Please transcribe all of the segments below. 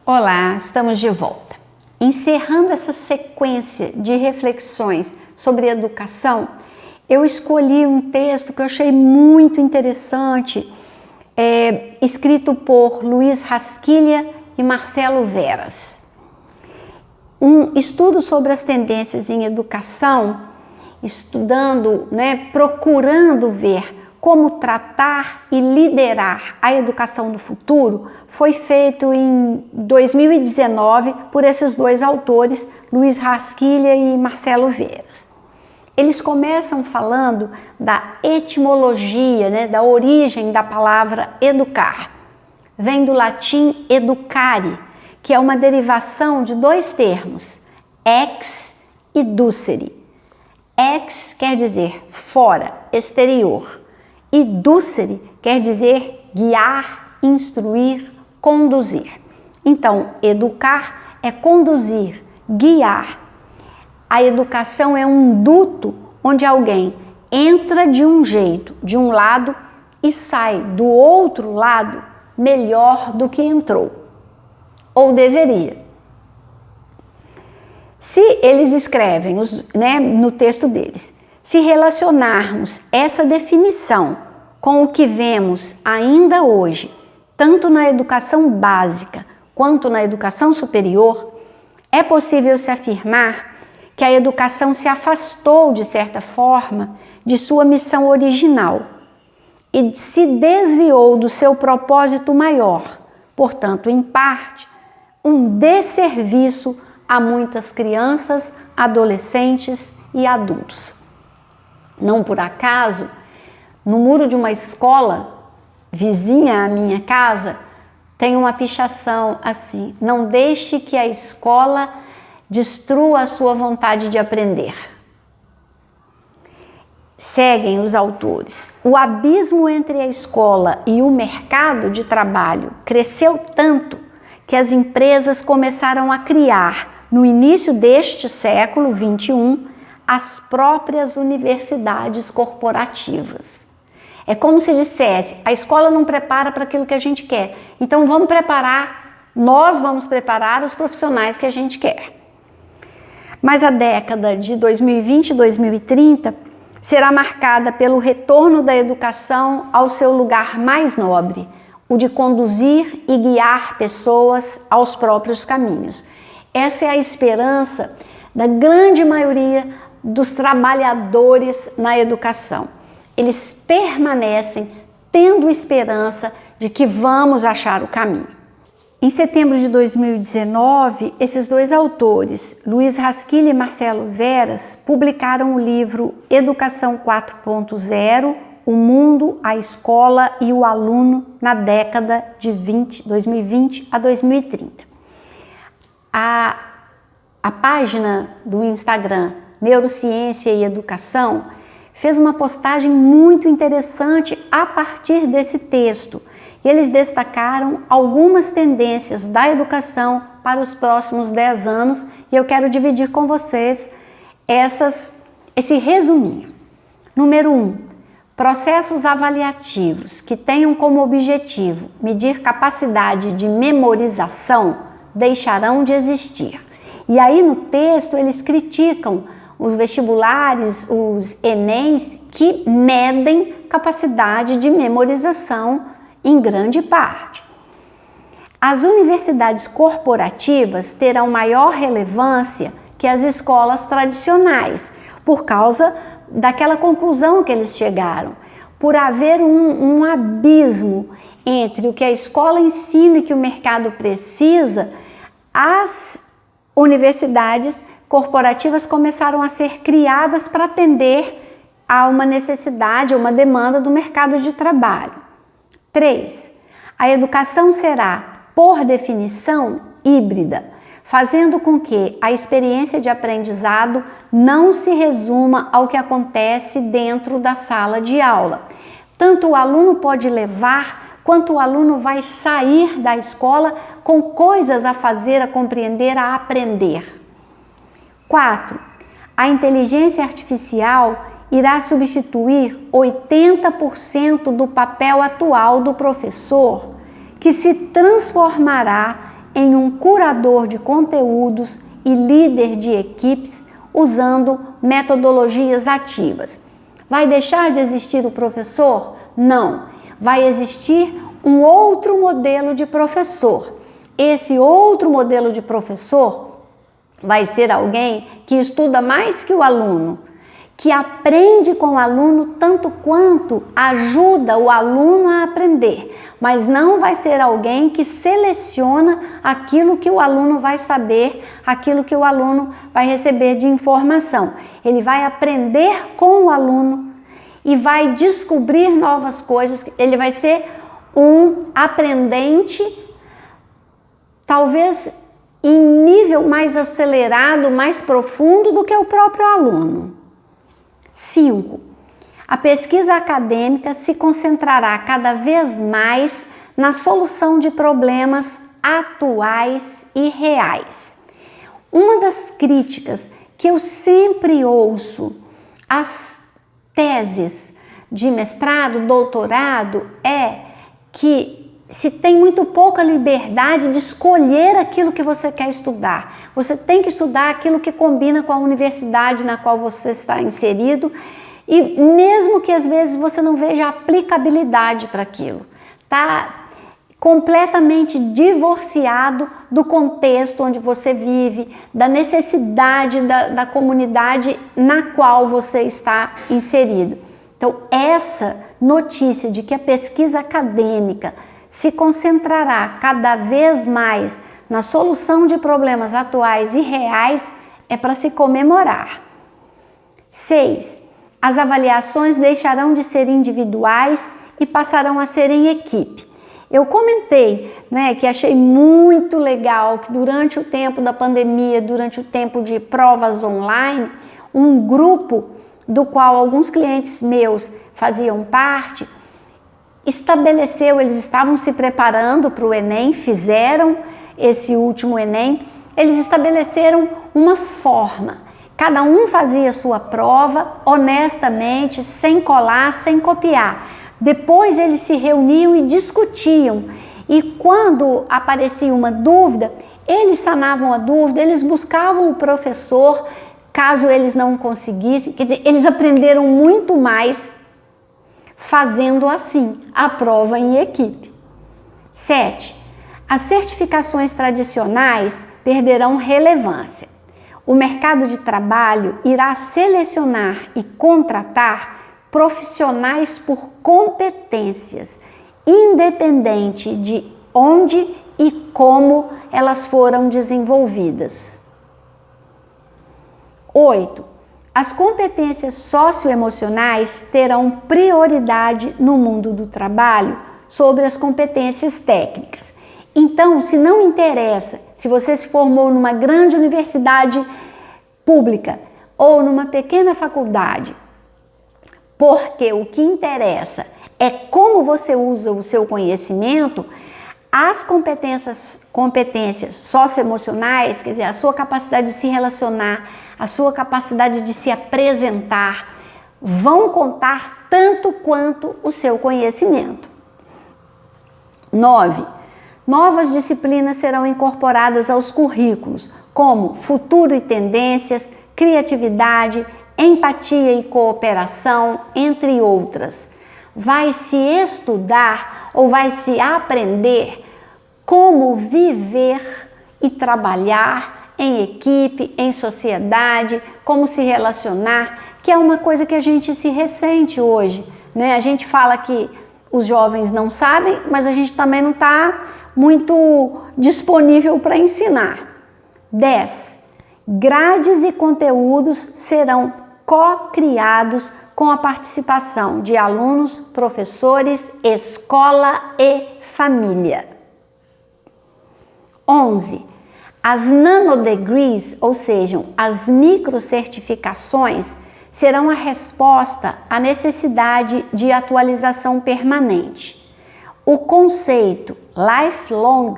Olá, estamos de volta. Encerrando essa sequência de reflexões sobre educação, eu escolhi um texto que eu achei muito interessante, escrito por Luiz Rasquilha e Marcelo Veras. Um estudo sobre as tendências em educação, estudando, procurando ver como tratar e liderar a educação do futuro, foi feito em 2019 por esses dois autores, Luiz Rasquilha e Marcelo Veras. Eles começam falando da etimologia, da origem da palavra educar. Vem do latim educare, que é uma derivação de dois termos, ex e ducere. Ex quer dizer fora, exterior. E ducere quer dizer guiar, instruir, conduzir. Então, educar é conduzir, guiar. A educação é um duto onde alguém entra de um jeito, de um lado, e sai do outro lado melhor do que entrou, ou deveria. Se eles escrevem no texto deles, se relacionarmos essa definição com o que vemos ainda hoje, tanto na educação básica quanto na educação superior, é possível se afirmar que a educação se afastou, de certa forma, de sua missão original e se desviou do seu propósito maior, portanto, em parte, um desserviço a muitas crianças, adolescentes e adultos. Não por acaso, no muro de uma escola vizinha à minha casa, tem uma pichação assim: não deixe que a escola destrua a sua vontade de aprender. Seguem os autores. O abismo entre a escola e o mercado de trabalho cresceu tanto que as empresas começaram a criar, no início deste século XXI, as próprias universidades corporativas. É como se dissesse: a escola não prepara para aquilo que a gente quer, então nós vamos preparar os profissionais que a gente quer. Mas a década de 2020 e 2030 será marcada pelo retorno da educação ao seu lugar mais nobre, o de conduzir e guiar pessoas aos próprios caminhos. Essa é a esperança da grande maioria dos trabalhadores na educação. Eles permanecem tendo esperança de que vamos achar o caminho. Em setembro de 2019, esses dois autores, Luiz Rasquilha e Marcelo Veras, publicaram o livro Educação 4.0, o mundo, a escola e o aluno na década de 2020 a 2030. A página do Instagram Neurociência e Educação fez uma postagem muito interessante a partir desse texto. E eles destacaram algumas tendências da educação para os próximos 10 anos e eu quero dividir com vocês esse resuminho. Número 1, processos avaliativos que tenham como objetivo medir capacidade de memorização deixarão de existir. E aí no texto eles criticam os vestibulares, os ENEMs, que medem capacidade de memorização em grande parte. As universidades corporativas terão maior relevância que as escolas tradicionais, por causa daquela conclusão que eles chegaram, por haver um abismo entre o que a escola ensina e que o mercado precisa. As universidades corporativas começaram a ser criadas para atender a uma necessidade, a uma demanda do mercado de trabalho. 3. A educação será, por definição, híbrida, fazendo com que a experiência de aprendizado não se resuma ao que acontece dentro da sala de aula. Tanto o aluno pode levar, quanto o aluno vai sair da escola com coisas a fazer, a compreender, a aprender. 4. A inteligência artificial irá substituir 80% do papel atual do professor, que se transformará em um curador de conteúdos e líder de equipes usando metodologias ativas. Vai deixar de existir o professor? Não. Vai existir um outro modelo de professor. Esse outro modelo de professor vai ser alguém que estuda mais que o aluno, que aprende com o aluno tanto quanto ajuda o aluno a aprender, mas não vai ser alguém que seleciona aquilo que o aluno vai saber, aquilo que o aluno vai receber de informação. Ele vai aprender com o aluno e vai descobrir novas coisas. Ele vai ser um aprendente, talvez em nível mais acelerado, mais profundo do que o próprio aluno. 5. A pesquisa acadêmica se concentrará cada vez mais na solução de problemas atuais e reais. Uma das críticas que eu sempre ouço às teses de mestrado, doutorado, é que se tem muito pouca liberdade de escolher aquilo que você quer estudar. Você tem que estudar aquilo que combina com a universidade na qual você está inserido, e mesmo que às vezes você não veja aplicabilidade para aquilo, tá completamente divorciado do contexto onde você vive, da necessidade da comunidade na qual você está inserido. Então, essa notícia de que a pesquisa acadêmica se concentrará cada vez mais na solução de problemas atuais e reais é para se comemorar. 6. As avaliações deixarão de ser individuais e passarão a ser em equipe. Eu comentei, que achei muito legal que durante o tempo da pandemia, durante o tempo de provas online, um grupo do qual alguns clientes meus faziam parte, eles estavam se preparando para o Enem, fizeram esse último Enem, eles estabeleceram uma forma. Cada um fazia sua prova honestamente, sem colar, sem copiar. Depois eles se reuniam e discutiam. E quando aparecia uma dúvida, eles sanavam a dúvida, eles buscavam o professor, caso eles não conseguissem. Quer dizer, eles aprenderam muito mais fazendo assim a prova em equipe. 7. As certificações tradicionais perderão relevância. O mercado de trabalho irá selecionar e contratar profissionais por competências, independente de onde e como elas foram desenvolvidas. 8. As competências socioemocionais terão prioridade no mundo do trabalho sobre as competências técnicas. Então, se não interessa se você se formou numa grande universidade pública ou numa pequena faculdade, porque o que interessa é como você usa o seu conhecimento, as competências socioemocionais, quer dizer, a sua capacidade de se relacionar, a sua capacidade de se apresentar, vão contar tanto quanto o seu conhecimento. 9. Novas disciplinas serão incorporadas aos currículos, como futuro e tendências, criatividade, empatia e cooperação, entre outras. Vai se estudar ou vai se aprender como viver e trabalhar em equipe, em sociedade, como se relacionar, que é uma coisa que a gente se ressente hoje, A gente fala que os jovens não sabem, mas a gente também não está muito disponível para ensinar. 10. Grades e conteúdos serão co-criados com a participação de alunos, professores, escola e família. 11. As nanodegrees, ou seja, as microcertificações, serão a resposta à necessidade de atualização permanente. O conceito lifelong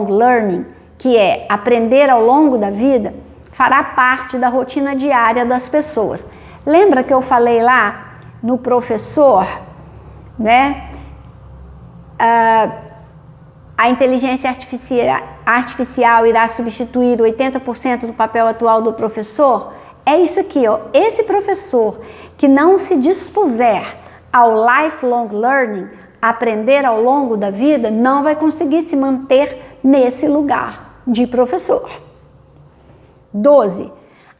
learning, que é aprender ao longo da vida, fará parte da rotina diária das pessoas. Lembra que eu falei lá no professor, A inteligência artificial irá substituir 80% do papel atual do professor? É isso aqui, ó. Esse professor que não se dispuser ao lifelong learning, aprender ao longo da vida, não vai conseguir se manter nesse lugar de professor. 12.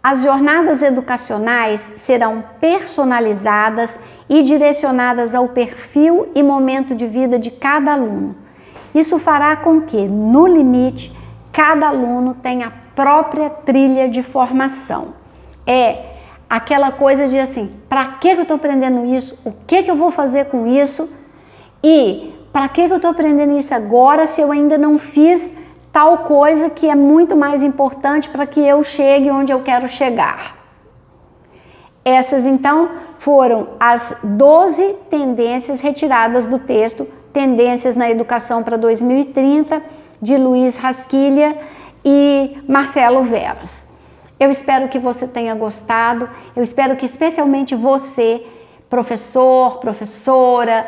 As jornadas educacionais serão personalizadas e direcionadas ao perfil e momento de vida de cada aluno. Isso fará com que, no limite, cada aluno tenha a própria trilha de formação. É aquela coisa de assim, para que eu estou aprendendo isso? O que eu vou fazer com isso? E para que eu estou aprendendo isso agora se eu ainda não fiz tal coisa que é muito mais importante para que eu chegue onde eu quero chegar? Essas, então, foram as 12 tendências retiradas do texto Tendências na Educação para 2030, de Luiz Rasquilha e Marcelo Veras. Eu espero que você tenha gostado, eu espero que especialmente você, professor, professora,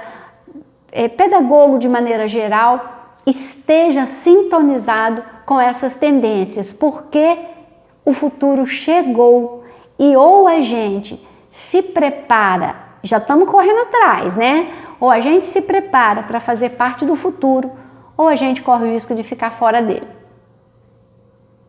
pedagogo de maneira geral, esteja sintonizado com essas tendências, porque o futuro chegou e ou a gente se prepara, já estamos correndo atrás, né? Ou a gente se prepara para fazer parte do futuro, ou a gente corre o risco de ficar fora dele.